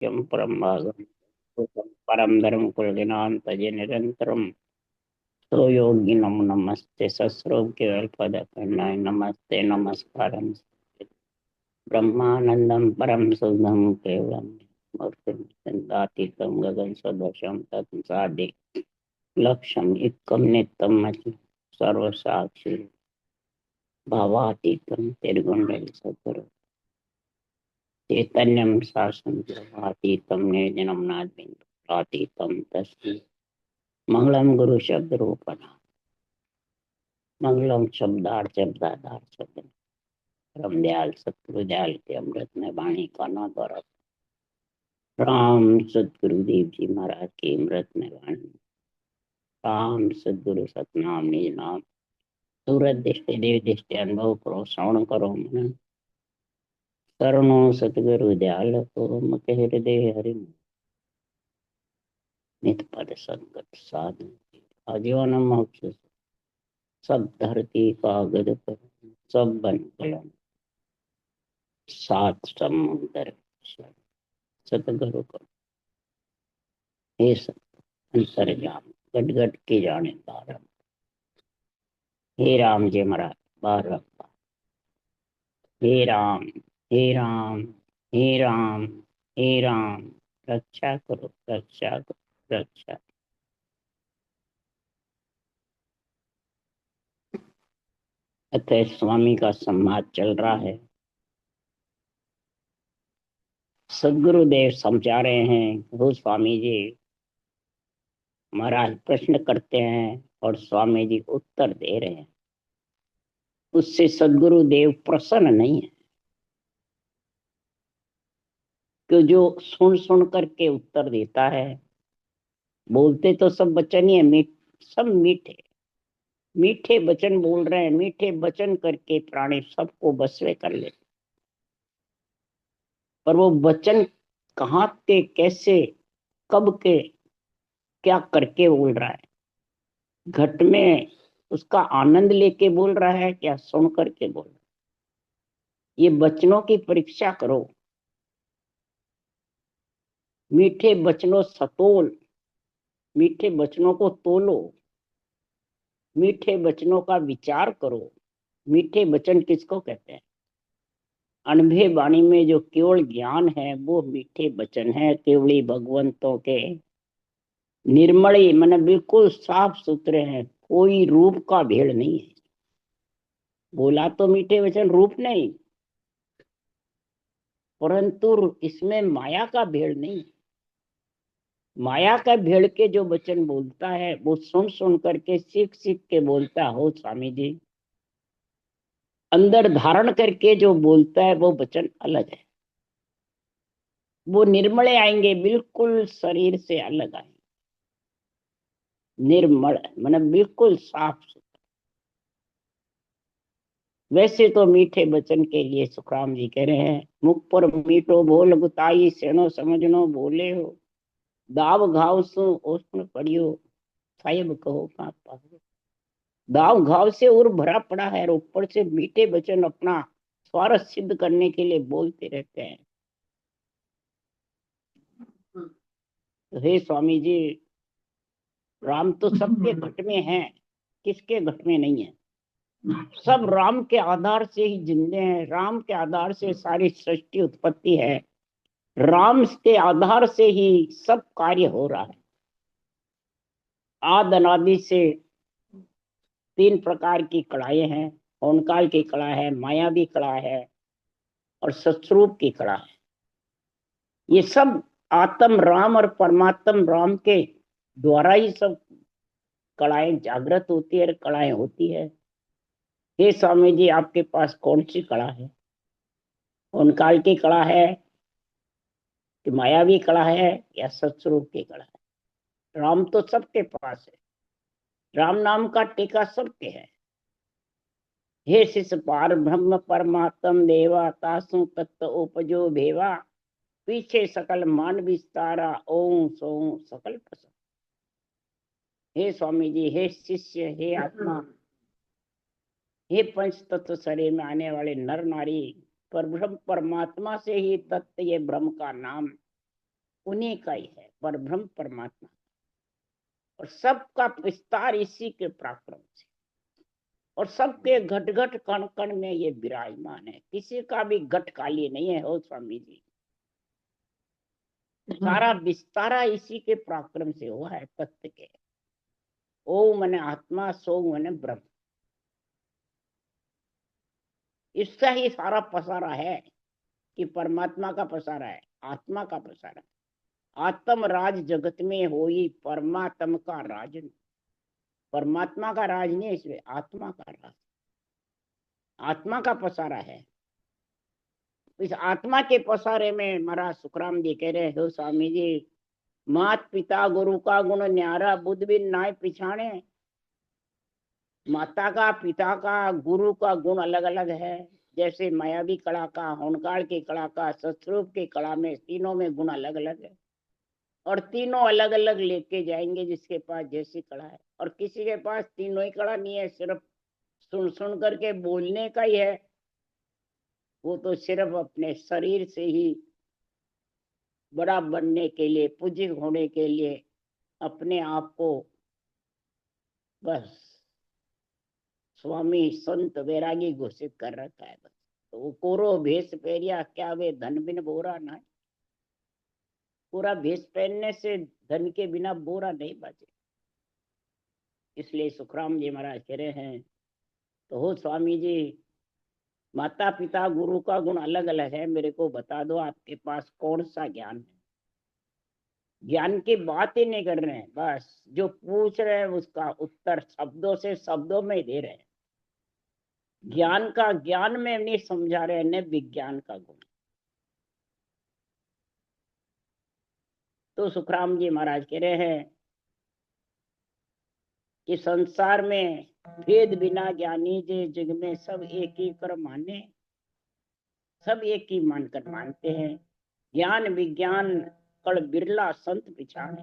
यम परम भागम परम धर्म कुलगिनान तजे निरंतरम तो योगी नमो नमस्ते सस्रोग केवल पद खंडाय नमस्ते नमस्कारम ब्रह्मानंदम परम शुद्धम केवलम मूर्तिम चिन्तातीतम गगन सदृशम तत् साधि लक्ष्यम एकम नित्यम मचि सर्व साक्षी भावातीतम निर्गुण सद्गुरु चैतन्यम शासन अतीतम निर्जनम नाद बिंदु अतीतम तस्मै मंगलम गुरु शब्द रूपण मंगलम शब्दार्थ शब्दाधार शब्द परम दयाल सतगुरु दयाल के अमृत में वाणी का न गौरव राम सतगुरुदेव जी महाराज की अमृत में वाणी राम सतगुरु सतनाम निज नाम सूरत दृष्टि देव दृष्टि अनुभव करो श्रवण करो मन शरणो सतगुरु दयाल को मत हृदय हरि नित पद संगत साधु आजीवन मोक्ष सब धरती कागज पर सब बन कलम सात समुंदर सतगुरु को हे सत अंतर्याम गट गट के जाने बारम हे राम जी महाराज बारम हे राम हे राम हे राम हे राम रक्षा करो रक्षा करो रक्षा। अतः स्वामी का संवाद चल रहा है। सदगुरुदेव समझा रहे हैं, वो स्वामी जी महाराज प्रश्न करते हैं और स्वामी जी उत्तर दे रहे हैं। उससे सदगुरु देव प्रसन्न नहीं है कि जो सुन सुन करके उत्तर देता है। बोलते तो सब वचन ही है, सब मीठे मीठे वचन बोल रहे हैं, मीठे वचन करके प्राणी सबको बसवे कर ले। पर वो वचन कहाँ के, कैसे, कब के, क्या करके बोल रहा है? घट में उसका आनंद लेके बोल रहा है, क्या सुन करके बोल रहा है? ये वचनों की परीक्षा करो। मीठे वचनों सतोल, मीठे वचनों को तोलो, मीठे वचनों का विचार करो। मीठे वचन किसको कहते हैं? अनभे वाणी में जो केवल ज्ञान है वो मीठे वचन है। केवली भगवंतों के निर्मली मन बिल्कुल साफ सुथरे हैं, कोई रूप का भेड़ नहीं है। बोला तो मीठे वचन, रूप नहीं, परंतु इसमें माया का भेड़ नहीं। माया का भेड़ के जो वचन बोलता है वो सुन सुन करके, सीख सीख के बोलता हो स्वामी जी। अंदर धारण करके जो बोलता है वो वचन अलग है। वो निर्मल आएंगे, बिल्कुल शरीर से अलग आएंगे। निर्मल मतलब बिल्कुल साफ सुथरा। वैसे तो मीठे वचन के लिए सुखराम जी कह रहे हैं, मुख पर मीठो बोल गुताई सेनो समझनो बोले हो, दाव घाव सु ओष्ण पड़ियो साहेब कहो का पाहो। दाव घाव से उर भरा पड़ा है और ऊपर से मीठे वचन अपना स्वार्थ सिद्ध करने के लिए बोलते रहते हैं। तो हे स्वामी जी, राम तो सबके घट में है, किसके घट में नहीं है? सब राम के आधार से ही जिंदे हैं। राम के आधार से सारी सृष्टि उत्पत्ति है। राम के आधार से ही सब कार्य हो रहा है। आद अनादि से तीन प्रकार की कलाएं हैं। ओंकार की कला है, मायावी कला है और सत्स्वरूप की कला है। ये सब आत्म राम और परमात्म राम के द्वारा ही सब कलाएं जागृत होती है, कलाएं होती है। हे स्वामी जी, आपके पास कौन सी कला है? ओंकार की कला है कि मायावी कला है या सत्स्वरूप की कला है? राम तो सबके पास है। राम नाम का टीका सबके है। हे शिष पार ब्रह्म परमात्म देवा तासु तत्व उपजो भेवा, पीछे सकल मान विस्तारा ओम सो सकल प्रसन्न। हे स्वामी जी, हे शिष्य, हे आत्मा, हे पंच तत्व शरीर में आने वाले नर नारी, पर ब्रह्म परमात्मा से ही तत्व ये ब्रह्म का नाम उन्हीं का ही है, पर ब्रह्म परमात्मा, और सबका विस्तार इसी के पराक्रम से, और सबके घट घट कण कण में ये विराजमान है, किसी का भी घट खाली नहीं है। हो स्वामी जी, सारा विस्तारा इसी के पराक्रम से हुआ है तत्व के। ओम मने आत्मा, सो मने ब्रह्म, इसका ही सारा पसारा है, कि परमात्मा का पसारा है, आत्मा का पसारा है। आत्म राज जगत में होई, परमात्म का राज नहीं। परमात्मा का राज नहीं, इसमें आत्मा का राज, आत्मा का पसारा है। इस आत्मा के पसारे में महाराज सुखराम जी कह रहे हो स्वामी जी, मात पिता गुरु का गुण न्यारा, बुद्ध बिन नाय पिछाणे। माता का, पिता का, गुरु का गुण अलग अलग है। जैसे मायावी कला का, होनकाल की कला का, सत्स्वरूप की कला में, तीनों में गुण अलग अलग है, और तीनों अलग अलग लेके जाएंगे जिसके पास जैसी कला है। और किसी के पास तीनों ही कला नहीं है, सिर्फ सुन सुन करके बोलने का ही है, वो तो सिर्फ अपने शरीर से ही बड़ा बनने के लिए, पूज्य होने के लिए अपने आप को बस स्वामी संत वैरागी घोषित कर रखा है। बस तो वो कोरो भेष पहरिया, क्या वे धन बिन बोरा ना। पूरा भेष पहनने से धन के बिना बोरा नहीं बचे। इसलिए सुखराम जी महाराज कह रहे हैं, तो हो स्वामी जी, माता पिता गुरु का गुण अलग अलग है, मेरे को बता दो आपके पास कौन सा ज्ञान है। ज्ञान की बात ही नहीं कर रहे हैं, बस जो पूछ रहे हैं उसका उत्तर शब्दों से शब्दों में दे रहे हैं। ज्ञान का ज्ञान में नहीं समझा रहे, न विज्ञान का गुण। तो सुखराम जी महाराज कह रहे हैं कि संसार में भेद बिना ज्ञानी जे, जग में सब एक ही कर माने। सब एक ही मानकर मानते हैं। ज्ञान विज्ञान कड़ बिरला संत पिछाने।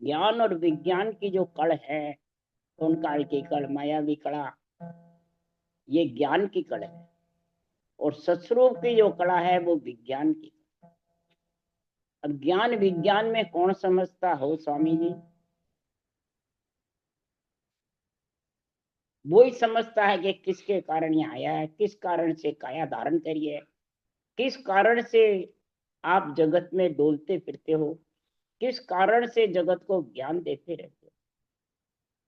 ज्ञान और विज्ञान की जो कड़ है, काल की कड़, मायावी कड़ा, ये ज्ञान की कड़ है। और सत्स्वरूप की जो कड़ा है वो विज्ञान की। अब ज्ञान विज्ञान में कौन समझता हो स्वामी जी? वो ही समझता है कि किसके कारण ये आया है, किस कारण से काया धारण करी है, किस कारण से आप जगत में डोलते फिरते हो, किस कारण से जगत को ज्ञान देते रहते हो।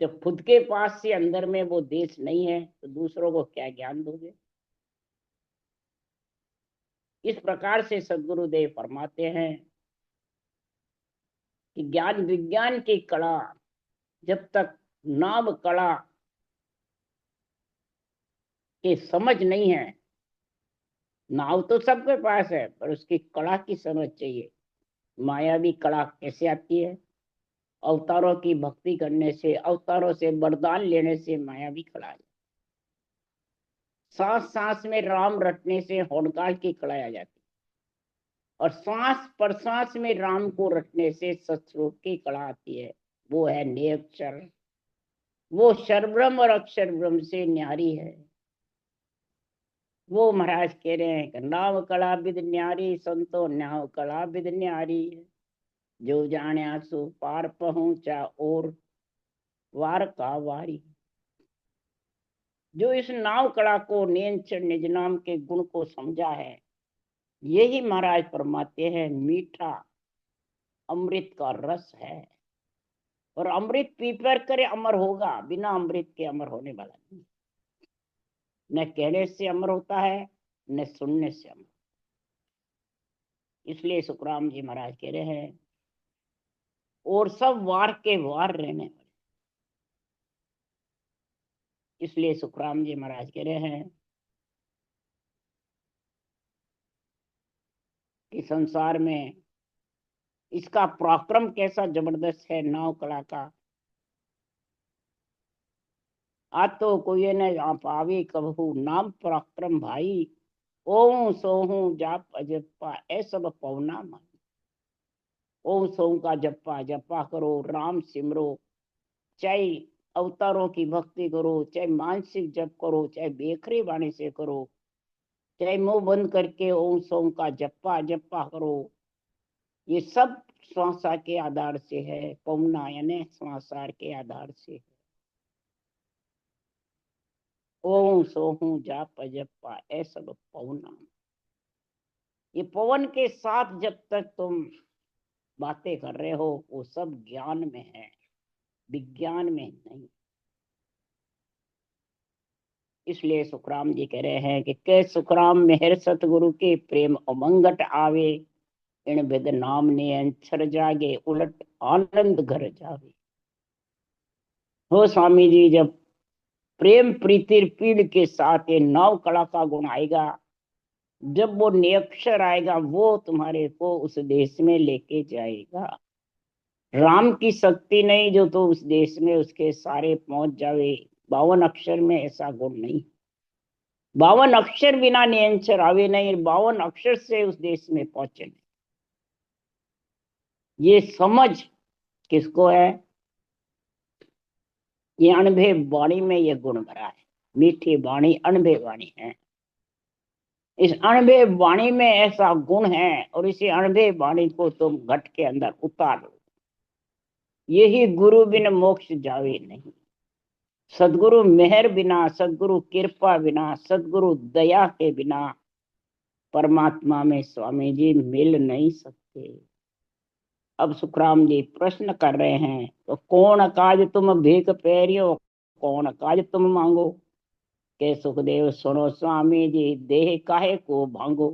जब खुद के पास से अंदर में वो देश नहीं है तो दूसरों को क्या ज्ञान दोगे? इस प्रकार से सदगुरुदेव फरमाते हैं कि ज्ञान विज्ञान की कला जब तक नाम कला की समझ नहीं है, नाव तो सबके पास है पर उसकी कला की समझ चाहिए। मायावी कला कैसे आती है? अवतारों की भक्ति करने से, अवतारों से वरदान लेने से मायावी कला है। सांस सांस में राम रटने से होनकाल की कला आ जाती है, और सांस प्रश्वास में राम को रटने से सत्स्वरूप की कला आती है। वो है निरक्षर, वो शरब्रह्म और अक्षर ब्रह्म से न्यारी है। वो महाराज कह रहे हैं कि नाव कला विद न्यारी, संतो नाव कला विद न्यारी। जो जाने सो पार पहुंचा और वार का वारी। जो इस नाव कला को, निज निज नाम के गुण को समझा है, यही महाराज फरमाते हैं मीठा अमृत का रस है। और अमृत पी पर करे अमर होगा, बिना अमृत के अमर होने वाला नहीं। न कहने से अमर होता है, न सुनने से अमर। इसलिए सुखराम जी महाराज कह रहे हैं, और सब वार के वार रहने वाले। इसलिए सुखराम जी महाराज कह रहे हैं कि संसार में इसका पराक्रम कैसा जबरदस्त है नाव कला का। आज तो कोई न पावे कबहू, नाम पराक्रम भाई। ओम सोहू जाप अजप्पा, ऐ सब पवना माई। ओम सोहू का जप्पा जप्पा करो, राम सिमरो। चाहे अवतारों की भक्ति करो, चाहे मानसिक जप करो, चाहे बेखरी वाणी से करो, चाहे मुंह बंद करके ओम सोम का जप्पा जप्पा करो। ये सब श्वासा के आधार से है, पवना यानी श्वासार के आधार से है। ओम सोहू जाप जप्पा ऐ सब पवना। ये पवन के साथ जब तक तुम बातें कर रहे हो वो सब ज्ञान में है, विज्ञान में नहीं। इसलिए सुखराम जी कह रहे हैं कि के सुखराम मेहर सतगुरु के प्रेम अमंगट आवे, इन विद नाम ने अंतर जागे उलट आनंद घर जावे। हो स्वामी जी, जब प्रेम प्रीति पीड़ के साथ ये नव कला का गुण आएगा, जब वो नियक्षर आएगा, वो तुम्हारे को उस देश में लेके जाएगा। राम की शक्ति नहीं जो तो उस देश में उसके सारे पहुंच जावे। 52 अक्षर में ऐसा गुण नहीं। 52 अक्षर बिना नियंचर आवे नहीं, 52 अक्षर से उस देश में पहुंचे नहीं। ये समझ किसको है? ये अनभे वाणी में ये गुण भरा है। मीठी वाणी अनभे वाणी है। इस अनभे वाणी में ऐसा गुण है, और इसी अनभे वाणी को तुम घट के अंदर उतार लो। यही गुरु बिन मोक्ष जावे नहीं। सदगुरु मेहर बिना, सदगुरु कृपा बिना, सदगुरु दया के बिना परमात्मा में स्वामी जी मिल नहीं सकते। अब सुखराम जी प्रश्न कर रहे हैं, तो कौन काज तुम भीख पैरियो, कौन काज तुम मांगो। के सुखदेव सुनो स्वामी जी, देह काहे को भांगो।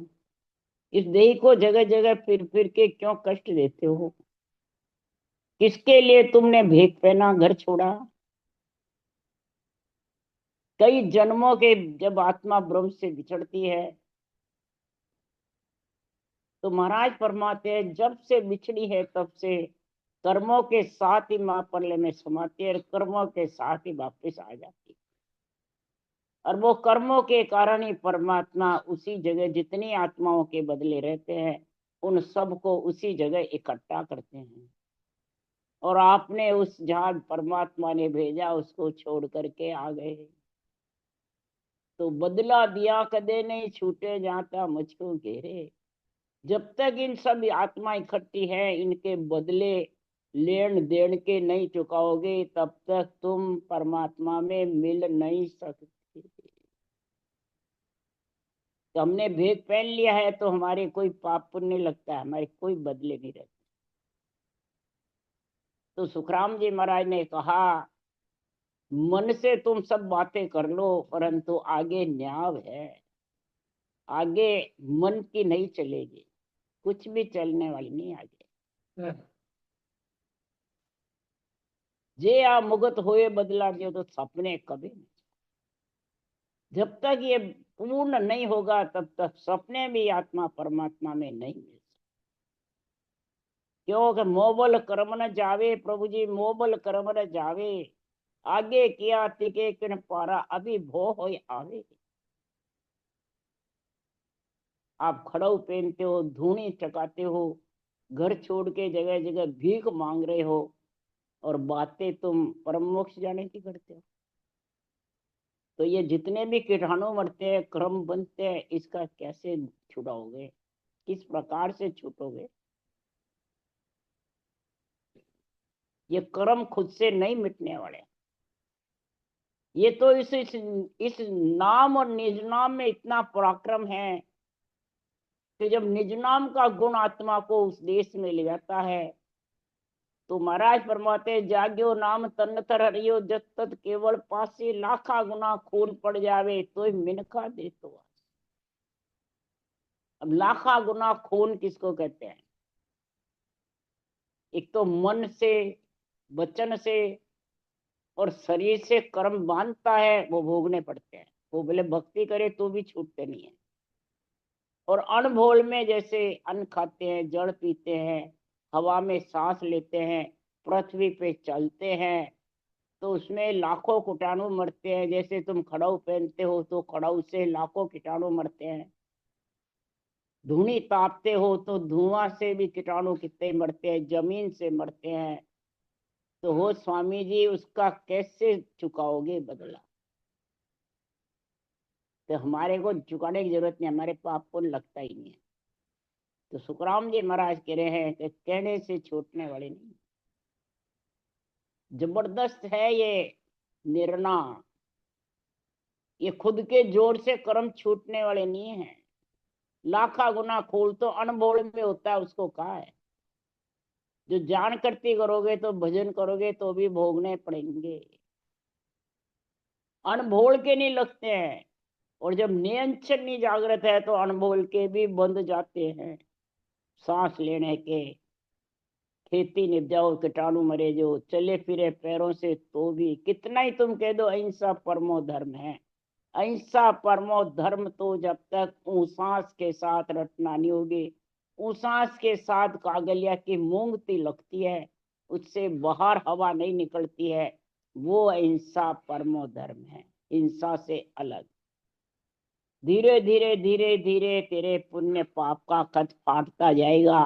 इस देह को जगह जगह फिर फिर के क्यों कष्ट देते हो? किसके लिए तुमने भीख पहना, घर छोड़ा? कई जन्मों के जब आत्मा ब्रह्म से बिछड़ती है, तो महाराज फरमाते हैं जब से बिछड़ी है तब से कर्मों के साथ ही मां परले में समाती है, और कर्मों के साथ ही वापिस आ जाती है। और वो कर्मों के कारण ही परमात्मा उसी जगह जितनी आत्माओं के बदले रहते हैं, उन सबको उसी जगह इकट्ठा करते हैं। और आपने उस जहां परमात्मा ने भेजा उसको छोड़ करके आ गए, तो बदला दिया कदे नहीं, छूटे जाता मुझको घेरे। जब तक इन सब आत्मा इकट्ठी है, इनके बदले लेन देन के नहीं चुकाओगे, तब तक तुम परमात्मा में मिल नहीं सकते। तो हमने भेद पहन लिया है तो हमारे कोई पाप पुण्य लगता है, हमारे कोई बदले नहीं रहते। तो सुखराम जी महाराज ने कहा, मन से तुम सब बातें कर लो, परंतु आगे न्याय है। आगे मन की नहीं चलेगी, कुछ भी चलने वाली नहीं आगे। जे आ मुगत होए बदला दियो, तो सपने कभी नहीं। जब तक ये पूर्ण नहीं होगा तब तक सपने भी आत्मा परमात्मा में नहीं मिल सकते। क्योंकि मोबल कर्म न जावे, प्रभु जी मोबल कर्म न जावे। आगे किया तिके किन पारा, अभी भो हो आवे। आप खड़ाऊ पहनते हो, धूनी चकाते हो, घर छोड़ के जगह जगह भीख मांग रहे हो, और बातें तुम परम मोक्ष जाने की करते हो। तो ये जितने भी कीटाणु मरते हैं, क्रम बनते हैं, इसका कैसे छुड़ाओगे? किस प्रकार से छूटोगे? ये कर्म खुद से नहीं मिटने वाले। ये तो इस नाम और निज नाम में इतना पराक्रम है कि जब निज नाम का गुण आत्मा को उस देश में ले जाता है, तो महाराज फरमाते, जाग्यो नाम तन तर हरियो, जत तत केवल पासे, लाखा गुना खून पड़ जावे तो मिनखा दे तो। अब लाखा गुना खून किसको कहते हैं? एक तो मन से, वचन से और शरीर से कर्म बांधता है, वो भोगने पड़ते हैं। वो भले भक्ति करे तो भी छूटते नहीं है। और अनभोल में जैसे अन्न खाते हैं, जड़ पीते हैं, हवा में सांस लेते हैं, पृथ्वी पे चलते हैं, तो उसमें लाखों कीटाणु मरते हैं। जैसे तुम खड़ाऊ पहनते हो तो खड़ाऊ से लाखों कीटाणु मरते हैं। धूनी तापते हो तो धुआं से भी कीटाणु कितने मरते हैं, जमीन से मरते हैं। तो हो स्वामी जी, उसका कैसे चुकाओगे बदला? तो हमारे को चुकाने की जरूरत नहीं, हमारे पाप को लगता ही नहीं है। तो सुखराम जी महाराज कह रहे हैं कि कहने से छूटने वाले नहीं, जबरदस्त है ये निर्णय। ये खुद के जोर से कर्म छूटने वाले नहीं है। लाखा गुना खोल तो अनबोल में होता है, उसको कहा है। जो जान करती करोगे तो भजन करोगे तो भी भोगने पड़ेंगे, अनभोल के नहीं लगते हैं। और जब नियंत्रण नहीं जागृत है तो अनभोल के भी बंद जाते हैं। सांस लेने के, खेती निपजाओ कीटाणु मरे जो, चले फिरे पैरों से तो भी, कितना ही तुम कह दो अहिंसा परमो धर्म है। अहिंसा परमो धर्म तो जब तक सांस के साथ रटना नहीं होगी, सांस के साथ कागलिया की मूंगती लगती है, उससे बाहर हवा नहीं निकलती है, वो अहिंसा परमो धर्म है। हिंसा से अलग। धीरे धीरे धीरे धीरे तेरे पुण्य पाप का खत फाटता जाएगा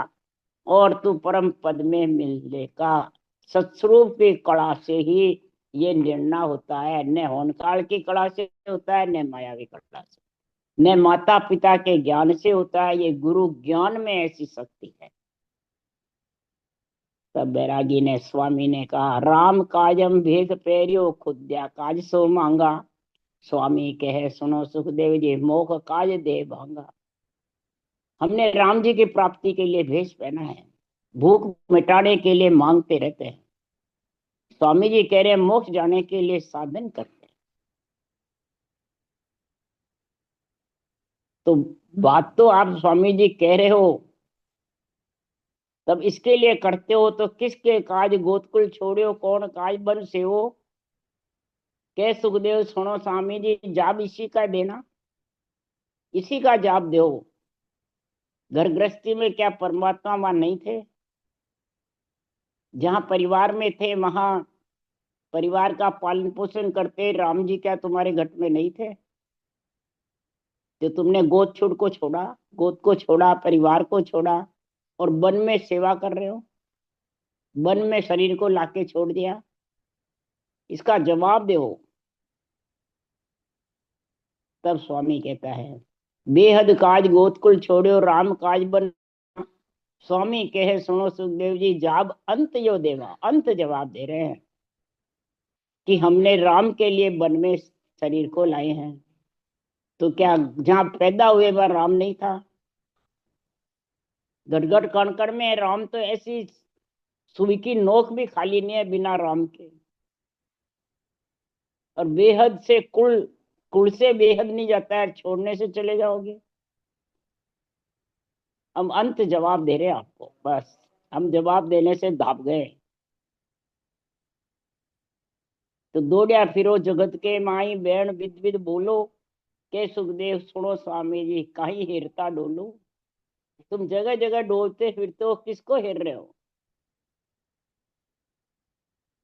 और तू परम पद में मिलेगा। सत्स्वरूप की कला से ही ये निर्णय होता है, न होनकाल की कला से होता है, न मायावी कला से, न माता पिता के ज्ञान से होता है। ये गुरु ज्ञान में ऐसी शक्ति है। तब बैरागी ने, स्वामी ने कहा, राम काजम भेद पेरियो खुद्या काज सो मांगा। स्वामी कहे सुनो सुखदेव जी, मोख काज दे भांगा। हमने राम जी की प्राप्ति के लिए भेष पहना है, भूख मिटाने के लिए मांगते रहते हैं। स्वामी जी कह रहे हैं मोक्ष जाने के लिए साधन करते हैं। तो बात तो आप स्वामी जी कह रहे हो, तब इसके लिए करते हो तो किसके काज गोतकुल छोड़ियो, कौन काज बन से हो। कह सुखदेव सुनो स्वामी जी, जाब इसी का देना, इसी का जाप दो। घर गृहस्थी में क्या परमात्मा वहां नहीं थे? जहां परिवार में थे वहां परिवार का पालन पोषण करते राम जी, क्या तुम्हारे घर में नहीं थे? जो तुमने गोद छुड़ को छोड़ा, गोद को छोड़ा, परिवार को छोड़ा और वन में सेवा कर रहे हो, वन में शरीर को लाके छोड़ दिया, इसका जवाब दो। तब स्वामी कहता है, बेहद काज गोतकुल छोड़ो राम काज बन। स्वामी कहे सुनो सुखदेव जी, जाब अंत यो देवा, अंत जवाब दे रहे हैं कि हमने राम के लिए वन में शरीर को लाए हैं। तो क्या जहां पैदा हुए वह राम नहीं था? गटगट कणकण में राम तो ऐसी सुई की नोक भी खाली नहीं है बिना राम के। और बेहद से कुल, कुल से बेहद नहीं जाता है, छोड़ने से चले जाओगे। हम अंत जवाब दे रहे हैं आपको, बस हम जवाब देने से दाब गए। तो दौड़िया फिरो जगत के माई बैण विद विद बोलो, के सुखदेव सुनो स्वामी जी, कहीं हिरता डोलो। तुम जगह जगह डोलते फिरते हो, किसको हिर रहे हो?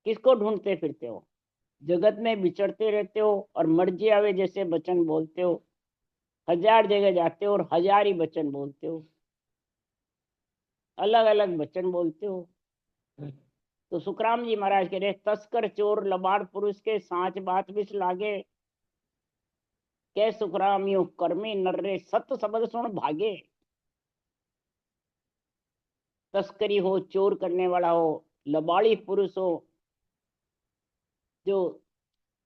किसको ढूंढते फिरते हो? जगत में विचरते रहते हो और मर्जी आवे जैसे वचन बोलते हो। हजार जगह जाते हो और हजार ही वचन बोलते हो, अलग अलग वचन बोलते हो। तो सुखराम जी महाराज कह रहे, तस्कर चोर लबाड़ पुरुष के सांच बात विष लागे। कै सुखराम यू कर्मी नर्रे सत शब्द सुन भागे। तस्करी हो, चोर करने वाला हो, लबाड़ी पुरुष हो, जो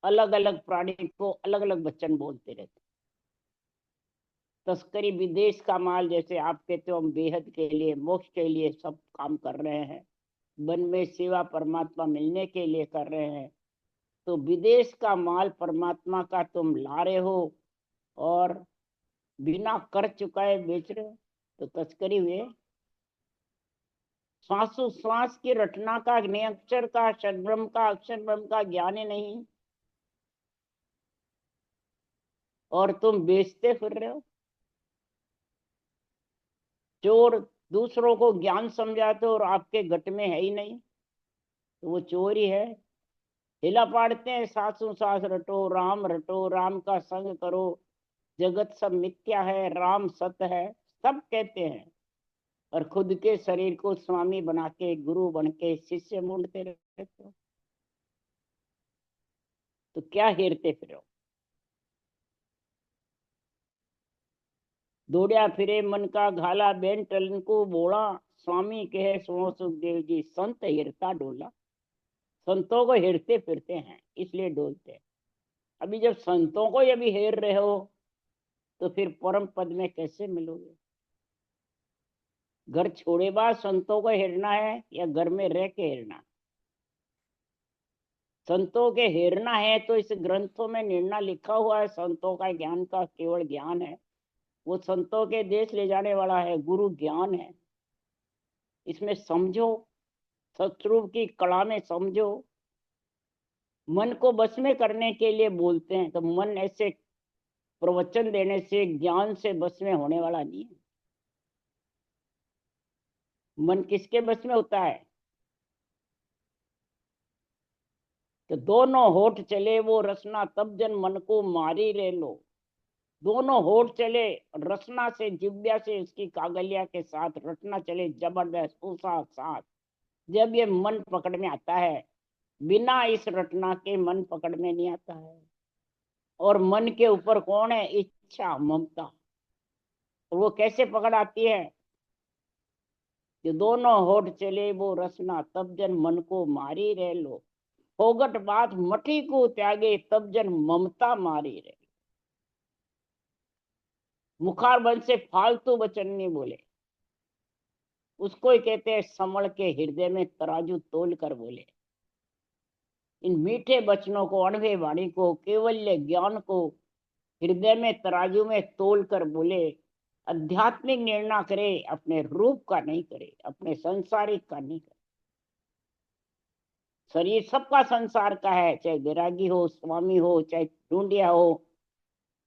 अलग अलग प्राणी को अलग अलग वचन बोलते रहते। तस्करी विदेश का माल, जैसे आप कहते हो हम बेहद के लिए मोक्ष के लिए सब काम कर रहे हैं, वन में सेवा परमात्मा मिलने के लिए कर रहे हैं, तो विदेश का माल परमात्मा का तुम ला रहे हो और बिना कर चुकाए बेच रहे हो, तो तस्करी हुए। श्वासो श्वास की रटना का, नियक्षर का, षड्ब्रह्म का, अक्षर ब्रह्म का ज्ञान ही नहीं और तुम बेचते फिर रहे हो। चोर दूसरों को ज्ञान समझाते हो और आपके घट में है ही नहीं, तो वो चोर ही है। हिला पाड़ते हैं, सासू सास रटो राम का संग करो, जगत सब मिथ्या है राम सत्य है, सब कहते हैं। और खुद के शरीर को स्वामी बना के, गुरु बन के शिष्य मूंढते रहते हो, तो क्या हेरते फिरो? दौड़िया फिरे मन का घाला, बेन टलन को बोला, स्वामी कहे सुनो सुखदेव जी, संत हिरता डोला। संतों को हिरते फिरते हैं इसलिए डोलते हैं। अभी जब संतों को अभी हेर रहे हो तो फिर परम पद में कैसे मिलोगे? घर छोड़े बाद संतों को हेरना है या घर में रह के हेरना? संतों के हेरना है तो इस ग्रंथों में निर्णय लिखा हुआ है, संतों का ज्ञान का केवल ज्ञान है, वो संतों के देश ले जाने वाला है, गुरु ज्ञान है। इसमें समझो, सतरूप की कला में समझो। मन को बस में करने के लिए बोलते हैं, तो मन ऐसे प्रवचन देने से, ज्ञान से बस में होने वाला नहीं है। मन किसके बस में होता है? कि दोनों होठ चले वो रसना, तब जन मन को मारी रे लो। दोनों होठ चले, रसना से, जिब्या से, उसकी कागलिया के साथ रटना चले जबरदस्त उसा साथ। जब ये मन पकड़ में आता है, बिना इस रटना के मन पकड़ में नहीं आता है। और मन के ऊपर कौन है? इच्छा, ममता। और वो कैसे पकड़ आती है? कि दोनों होठ चले वो रसना, तब जन मन को मारी रह लो। फोगट बात मठी को त्यागे, तब जन ममता मारी रहे। मुखार बन से फालतू वचन नहीं बोले, उसको ही कहते हैं संभल के हृदय में तराजू तोल कर बोले। इन मीठे वचनों को, अणवे वाणी को, केवल्य ज्ञान को हृदय में तराजू में तोल कर बोले। आध्यात्मिक निर्णय करे, अपने रूप का नहीं करे, अपने संसारिक का नहीं करे। शरीर सबका संसार का है, चाहे बैरागी हो, स्वामी हो, चाहे ढूंढिया हो,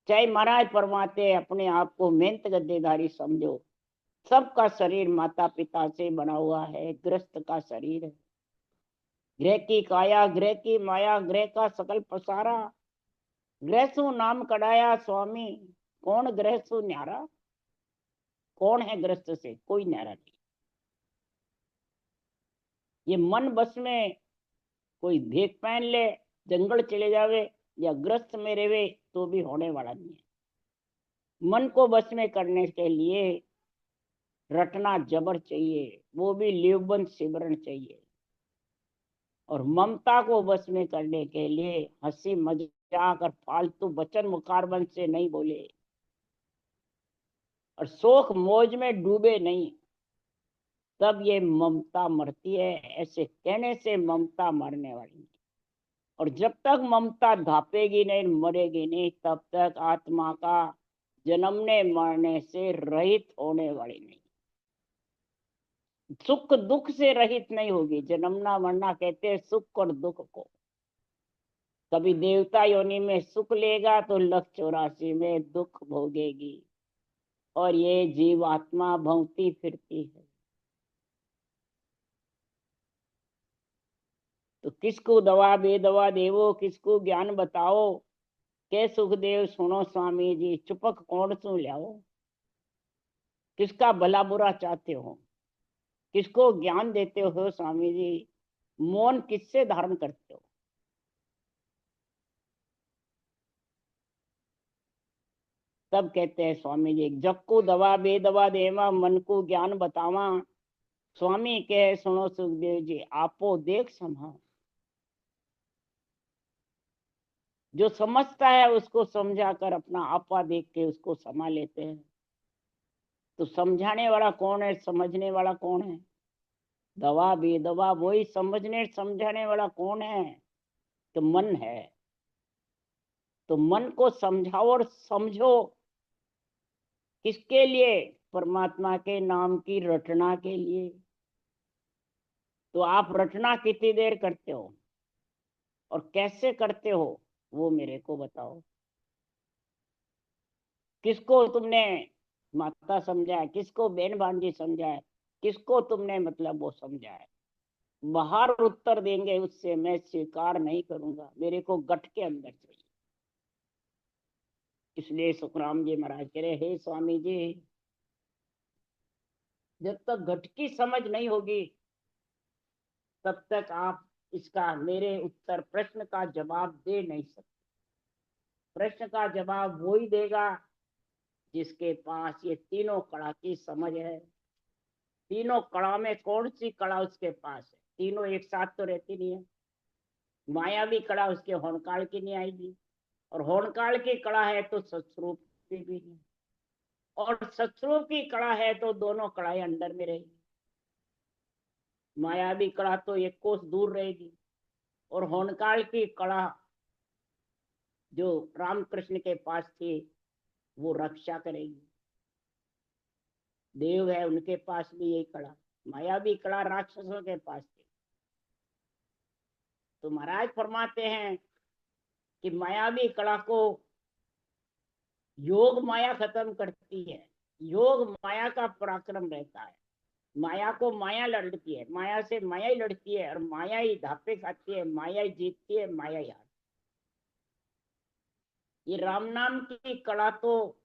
चाहे महाराज परमाते अपने आप को मेहनत गद्देदारी समझो। सबका शरीर माता पिता से बना हुआ है, ग्रस्त का शरीर है। ग्रह की काया, ग्रह की माया, ग्रह का सकल पसारा। ग्रह नाम कढ़ाया स्वामी, कौन ग्रह सु न्यारा? कौन है ग्रस्त से? कोई न्यारा नहीं। ये मन बस में कोई भेक पहन ले, जंगल चले जावे या ग्रस्त में रहे तो भी होने वाला नहीं है। मन को बस में करने के लिए रटना जबर चाहिए, वो भी लिवबंद सिमरन चाहिए। और ममता को बस में करने के लिए हंसी मजाक और फालतू वचन मुखारबंद से नहीं बोले, और शोक मौज में डूबे नहीं, तब ये ममता मरती है। ऐसे कहने से ममता मरने वाली नहीं। और जब तक ममता धापेगी नहीं, मरेगी नहीं, तब तक आत्मा का जन्मने मरने से रहित होने वाली नहीं, सुख दुख से रहित नहीं होगी। जन्मना मरना कहते हैं सुख और दुख को। कभी देवता योनि में सुख लेगा तो 1,84 में दुख भोगेगी, और ये जीवात्मा भौंकती फिरती है। तो किसको दवा बेदवा देवो, किसको ज्ञान बताओ, के सुखदेव सुनो स्वामी जी, चुपक कौन सु लाओ। किसका भला बुरा चाहते हो, किसको ज्ञान देते हो स्वामी जी, मौन किससे धारण करते हो? तब कहते हैं स्वामी जी, जग को दवा बेदवा देवा, मन को ज्ञान बतावा। स्वामी कहे सुनो सुखदेव जी, आपो देख संभाल। जो समझता है उसको समझा कर अपना आपा देख के उसको समा लेते हैं। तो समझाने वाला कौन है, समझने वाला कौन है? दवा बेदवा वही समझने समझाने वाला कौन है? तो मन है। तो मन को समझाओ और समझो। किसके लिए? परमात्मा के नाम की रटना के लिए। तो आप रटना कितनी देर करते हो और कैसे करते हो, वो मेरे को बताओ। किसको तुमने माता समझा है, किसको बहन भांजी समझा है, किसको तुमने मतलब वो समझा है? बाहर उत्तर देंगे उससे मैं स्वीकार नहीं करूंगा, मेरे को गट के अंदर चाहिए। इसलिए सुखराम जी महाराज कह रहे, हे स्वामी जी, जब तक घट की समझ नहीं होगी तब तक आप इसका, मेरे उत्तर प्रश्न का जवाब दे नहीं सकते। प्रश्न का जवाब वो ही देगा जिसके पास ये तीनों कला की समझ है, तीनों कला में कौन सी कला उसके पास है, तीनों एक साथ तो रहती नहीं है। मायावी कला उसके होनकाल की नहीं आएगी, और होनकाल की कला है तो सत्स्वरूप की भी नहीं, और सत्स्वरूप की कला है तो दोनों कलाएं अंदर में रहेगी। मायावी कला तो एक कोस दूर रहेगी, और होनकाल की कला जो रामकृष्ण के पास थी वो रक्षा करेगी। देव है, उनके पास भी यही कला। मायावी कला राक्षसों के पास थी। तो महाराज फरमाते हैं कि मायावी कला को योग माया खत्म करती है, योग माया का पराक्रम रहता है। माया को माया लड़ती है, माया से माया ही लड़ती है, और माया ही धापे खाती है, माया ही जीतती है, माया ही हारती है। ये राम नाम की कला तो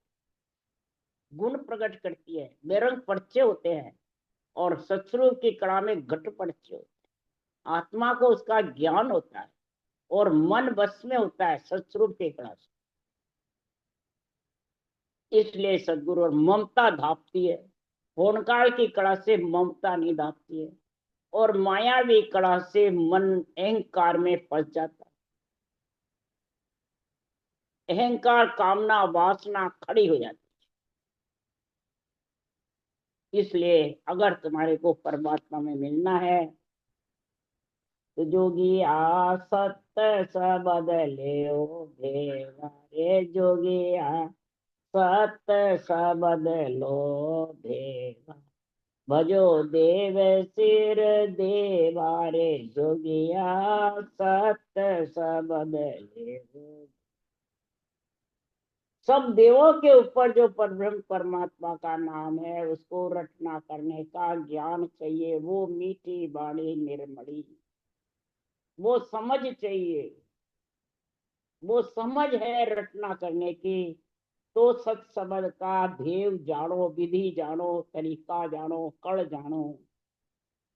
गुण प्रकट करती है, बेरंग पर्चे होते हैं, और सत्स्वरूप की कला में घट पर्चे होते हैं। आत्मा को उसका ज्ञान होता है, और मन बस में होता है सत्स्वरूप की कला से। इसलिए सदगुरु, और ममता धापती है, होनकाल की कला से ममता नहीं धापती है, और मायावी कला से मन अहंकार में फंस जाता है। अहंकार, कामना, वासना खड़ी हो जाती है। इसलिए अगर तुम्हारे को परमात्मा में मिलना है तो जोगी आ सत्य सबदले ओ देवा रे, जोगी आ सत्य सबदलो देवा, भजो देव सिर देवा रे, जोगिया सत्य सबदले। सब देवों के ऊपर जो परब्रह्म परमात्मा का नाम है उसको रटना करने का ज्ञान चाहिए, वो मीठी बाणी निर्मली, वो समझ चाहिए। वो समझ है रटना करने की, तो सत्सबद का भेव जानो, विधि जानो, तरीका जानो, कड़ जानो,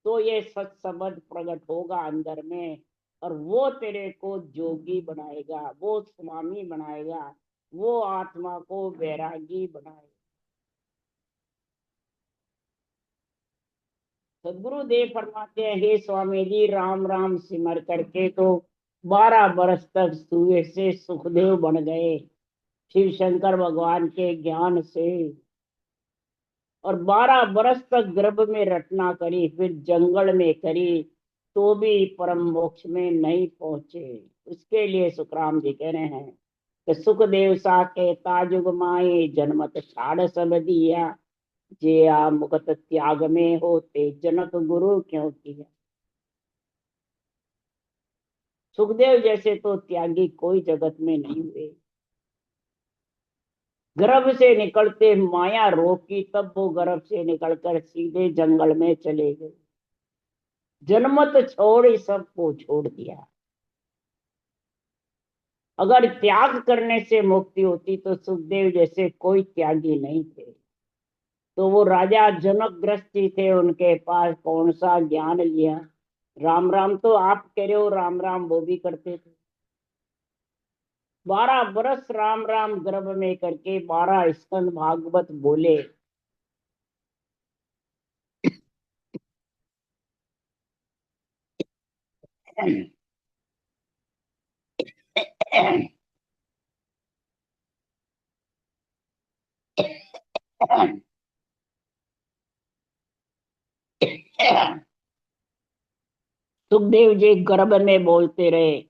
तो ये सत्सबद प्रकट होगा अंदर में, और वो तेरे को जोगी बनाएगा, वो स्वामी बनाएगा, वो आत्मा को वैरागी बनाएगा। सदगुरुदेव फरमाते हैं, हे स्वामी जी, राम राम सिमर करके तो 12 बरस तक सुए से सुखदेव बन गए, शिव शंकर भगवान के ज्ञान से। और 12 बरस तक गर्भ में रटना करी, फिर जंगल में करी, तो भी परम मोक्ष में नहीं पहुंचे। उसके लिए सुखराम जी कह रहे हैं कि सुखदेव सा के ताजुग माए, जन्मत छाड़ सब दिया, जे आ मुकत त्याग में होते, जनक गुरु क्यों किया। सुखदेव जैसे तो त्यागी कोई जगत में नहीं हुए। गर्भ से निकलते माया रोकी, तब वो गर्भ से निकलकर सीधे जंगल में चले गए। जन्मत छोड़ सबको छोड़ दिया। अगर त्याग करने से मुक्ति होती तो सुखदेव जैसे कोई त्यागी नहीं थे। तो वो राजा जनक ग्रस्ती थे, उनके पास कौन सा ज्ञान लिया। राम राम तो आप कह रहे हो, राम राम वो भी करते थे। 12 बरस राम राम गर्भ में करके 12 स्कंद भागवत बोले। सुखदेव जी गर्भ में बोलते रहे,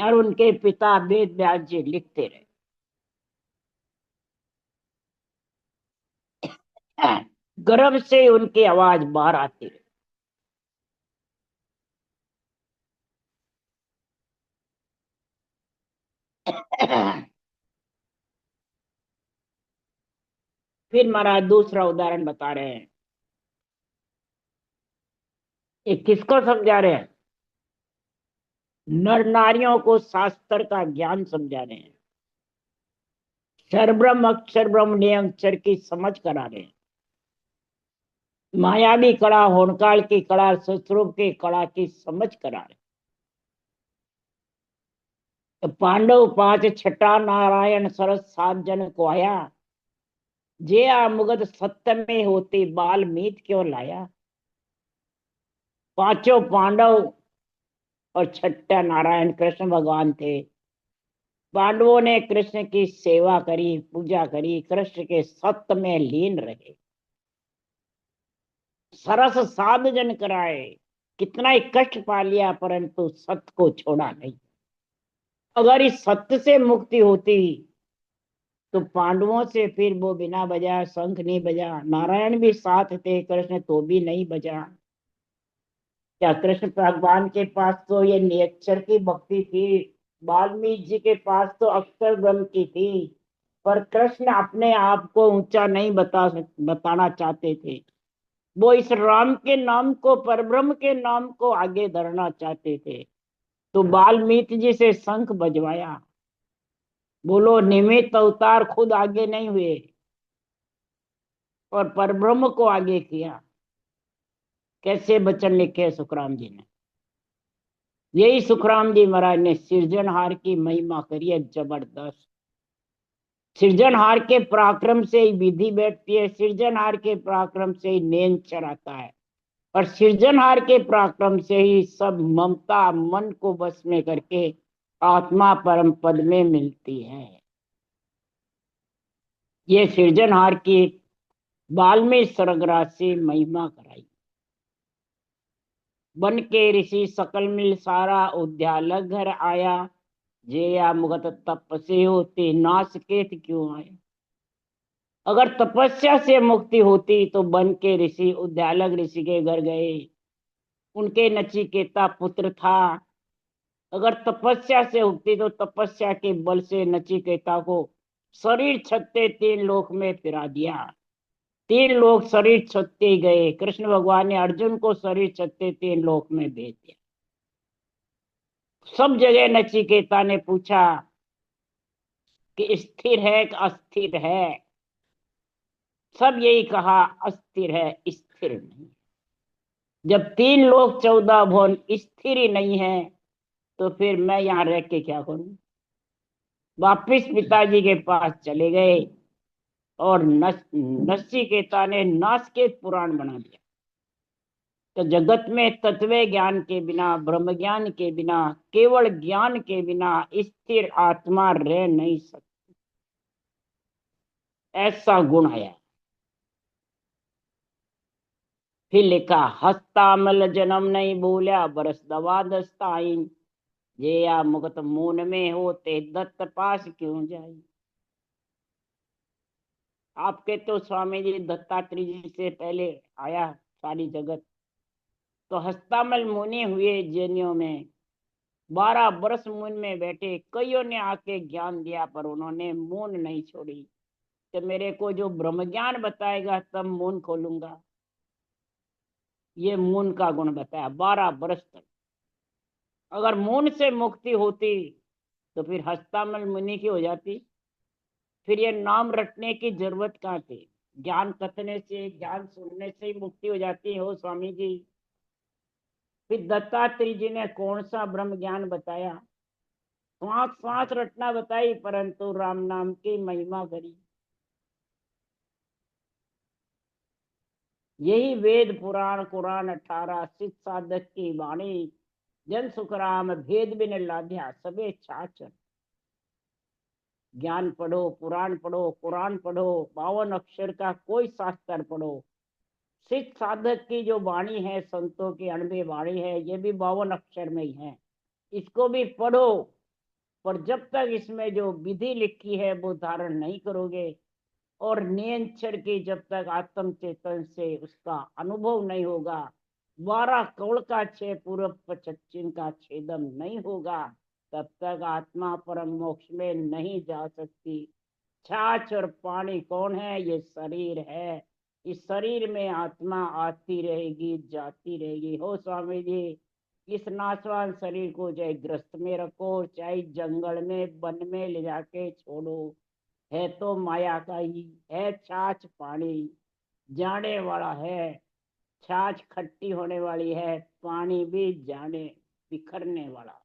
और उनके पिता वेद व्यास जी लिखते रहे। गर्भ से उनकी आवाज बाहर आती रही। फिर महाराज दूसरा उदाहरण बता रहे हैं। ये किसको समझा रहे हैं? नर नारियों को शास्त्र का ज्ञान समझा रहे हैं। क्षर ब्रह्म अक्षर ब्रह्म निरंतर की समझ करा रहे हैं। मायावी कला, होनकाल की कला, सुस्वरूप की कला की समझ करा रहे तो पांडव पांच छठा नारायण सरस सात जन को आया, जे मुगद सत्य में होते बाल मीत क्यों लाया। पांचों पांडव और छठा नारायण कृष्ण भगवान थे। पांडवों ने कृष्ण की सेवा करी, पूजा करी, कृष्ण के सत्य में लीन रहे, सरस साध जन कराए, कितना ही कष्ट पा लिया परंतु सत्य को छोड़ा नहीं। अगर इस सत्य से मुक्ति होती तो पांडवों से फिर वो बिना बजा शंख नहीं बजा, नारायण भी साथ थे कृष्ण तो भी नहीं बजा। क्या कृष्ण भगवान के पास तो ये नियक्षर की भक्ति थी, वाल्मीकि जी के पास तो अक्षर ब्रह्म की थी, पर कृष्ण अपने आप को ऊंचा नहीं बताना चाहते थे। वो इस राम के नाम को, परब्रह्म के नाम को आगे धरना चाहते थे। तो वाल्मीकि जी से शंख बजवाया। बोलो, निमित्त अवतार खुद आगे नहीं हुए और परब्रह्म को आगे किया। कैसे वचन लिखे सुखराम जी ने। यही सुखराम जी महाराज ने सृजनहार की महिमा करी है जबरदस्त। सृजनहार के पराक्रम से ही विधि बैठती है, सृजनहार के पराक्रम से ही नेम चढ़ाता है, और सृजनहार के पराक्रम से ही सब ममता मन को बस में करके आत्मा परम पद में मिलती है। ये सृजनहार की वाल्मीकि स्वर्गराज से महिमा कराई। बन के ऋषि सकल मिल सारा उद्यालक घर आया, जे या मुगत तप से होते नाश केत क्यों आए। अगर तपस्या से मुक्ति होती तो बन के ऋषि उद्यालक ऋषि के घर गए, उनके नचिकेता पुत्र था। अगर तपस्या से होती तो तपस्या के बल से नचिकेता को शरीर छत्ते तीन लोक में फिरा दिया। तीन लोग शरीर छत्ते गए, कृष्ण भगवान ने अर्जुन को शरीर छत्ते तीन लोक में भेज दिया। सब जगह नचिकेता ने पूछा कि स्थिर है कि अस्थिर है। सब यही कहा अस्थिर है, स्थिर नहीं। जब तीन लोग 14 भुवन स्थिर ही नहीं है तो फिर मैं यहाँ रह के क्या करूं। वापिस पिताजी के पास चले गए और नचिकेता ने नासकेत पुराण बना दिया। तो जगत में तत्व ज्ञान के बिना, ब्रह्म ज्ञान के बिना, केवल ज्ञान के बिना स्थिर आत्मा रह नहीं सकती। ऐसा गुण आया। फिर लिखा, हस्तामल जन्म नहीं बोलिया बरस दवा दस्ताइन, जे या मुगत मून में होते दत्त पास क्यों जाई। आपके तो स्वामी जी दत्तात्रेय जी से पहले आया सारी जगत। तो हस्तामल मुनि हुए जैनियों में, 12 वर्ष मून में बैठे, कईयों ने आके ज्ञान दिया पर उन्होंने मून नहीं छोड़ी कि मेरे को जो ब्रह्म ज्ञान बताएगा तब मून खोलूंगा। ये मून का गुण बताया 12 वर्ष तक। अगर मून से मुक्ति होती तो फिर हस्तामल मुनि की हो जाती। फिर ये नाम रटने की जरूरत कहाँ थी। ज्ञान कथने से, ज्ञान सुनने से ही मुक्ति हो जाती हो स्वामी जी। फिर दत्तात्रेय जी ने कौन सा ब्रह्म ज्ञान बताया। श्वास श्वास रटना बताई परंतु राम नाम की महिमा करी। यही वेद पुराण कुरान 18 सिद्ध साधक की वाणी, जन सुखराम भेद बिन लाध्या सबे छाछ। ज्ञान पढ़ो, पुराण पढ़ो, कुरान पढ़ो, 52 अक्षर का कोई शास्त्र पढ़ो। सिद्ध साधक की जो वाणी है, संतों की अणबी वाणी है, ये भी 52 अक्षर में ही है। इसको भी पढ़ो, पर जब तक इसमें जो विधि लिखी है वो धारण नहीं करोगे और नियंत्रण की जब तक आत्म चेतन से उसका अनुभव नहीं होगा, 12 कौड़ का 6 पूर्व पश्चिम का छेदम नहीं होगा, तब तक आत्मा परम मोक्ष में नहीं जा सकती। छाछ और पानी कौन है? ये शरीर है। इस शरीर में आत्मा आती रहेगी, जाती रहेगी। हो स्वामी जी, इस नाशवान शरीर को चाहे ग्रस्त में रखो, चाहे जंगल में वन में ले जाके छोड़ो, है तो माया का ही है। छाछ पानी जाने वाला है, छाछ खट्टी होने वाली है, पानी भी जाने बिखरने वाला।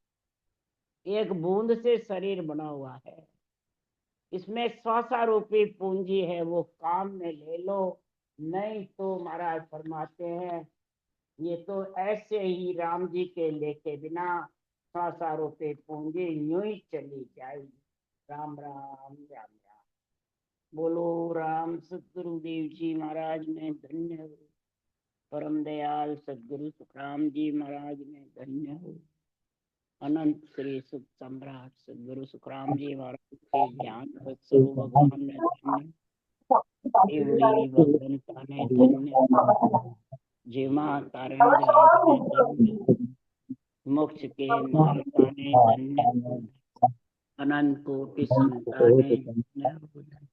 एक बूंद से शरीर बना हुआ है। इसमें श्वासा रूपी पूंजी है, वो काम में ले लो, नहीं तो महाराज फरमाते हैं ये तो ऐसे ही राम जी के लेके बिना श्वासा रूपी पूंजी यूं ही चली जाएगी। राम राम राम राम। बोलो राम सतगुरुदेव जी महाराज ने धन्य हो। परम दयाल सदगुरु सुखराम जी महाराज ने धन्य हो। अनंत श्री सुख सम्राट सदगुरु सुखराम जी महाराज के ज्ञान स्वरूप भगवान ने धन्य। देवड़ी भगवंता ने धन्य। जीमा कारण जहाज ने धन्य। मोक्ष के मार्गा ने धन्य। अनंत कोटि संताने धन्य।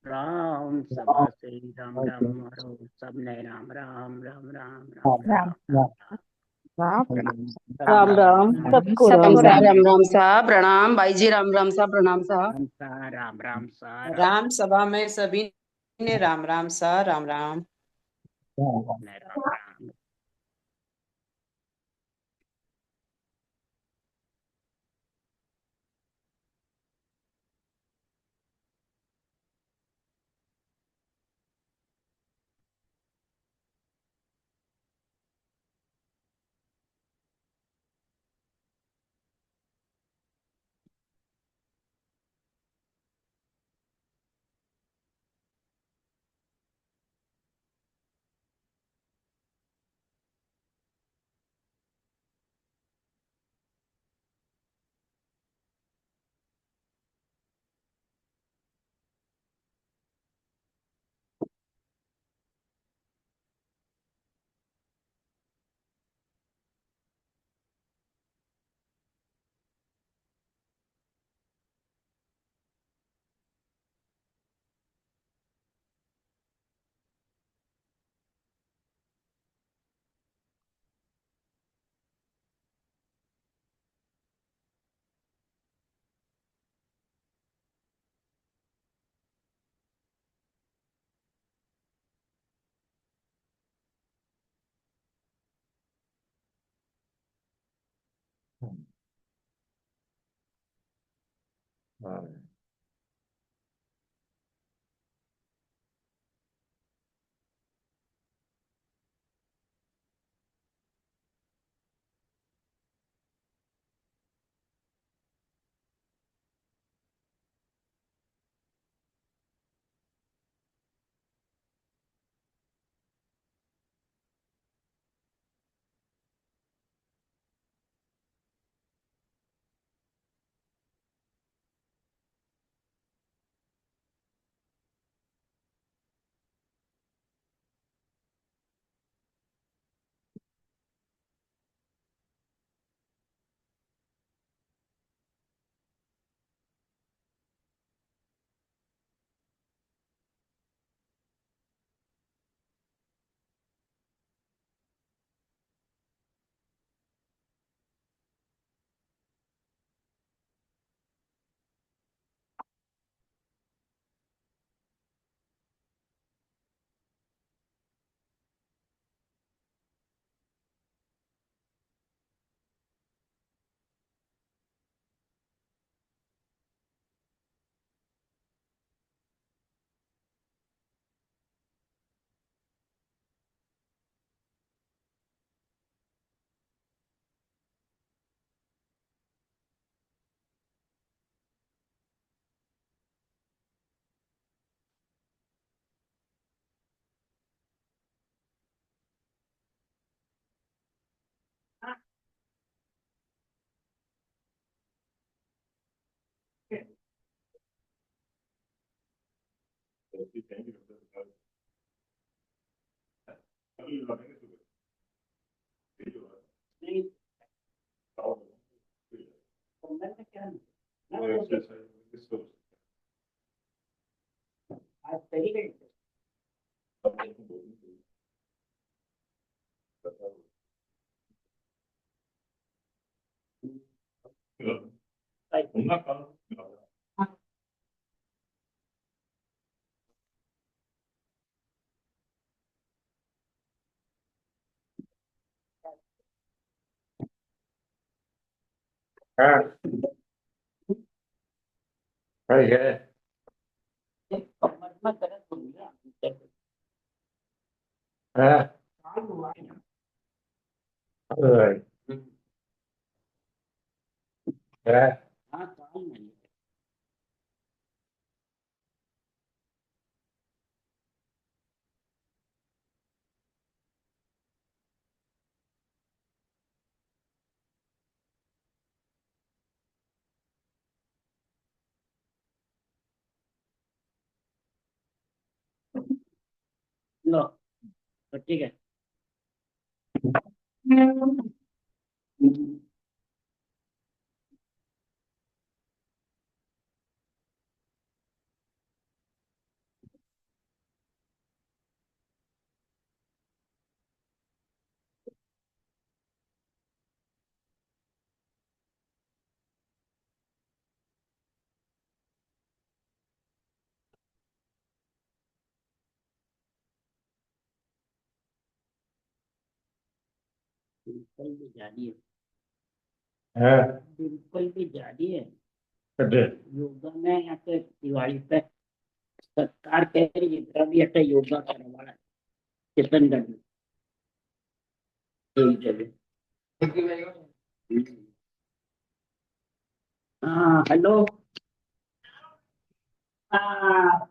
राम सभा से राम राम मारो सबने राम राम राम राम राम राम राम राम राम राम राम राम राम सबको राम सबको राम। राम राम साहब प्रणाम। भाई जी राम राम साहब प्रणाम साहब। राम सा राम राम सा राम राम सभा में सभी ने राम राम सा राम राम। राम राम। नहीं, तो मैंने क्या आज सही गई हाँ सही है। कमर में दर्द हो गया हाँ काल हुआ है ना। हाँ हाँ, हाँ काल नहीं लो तो ठीक है। बिल्कुल भी जारी है। हाँ बिल्कुल भी जारी है। अरे योगा में यहाँ पे दिवाली पे सरकार कह रही है इधर भी একটা योगा करने वाला है किशनगंज में एक जगह। हाँ हेलो। हाँ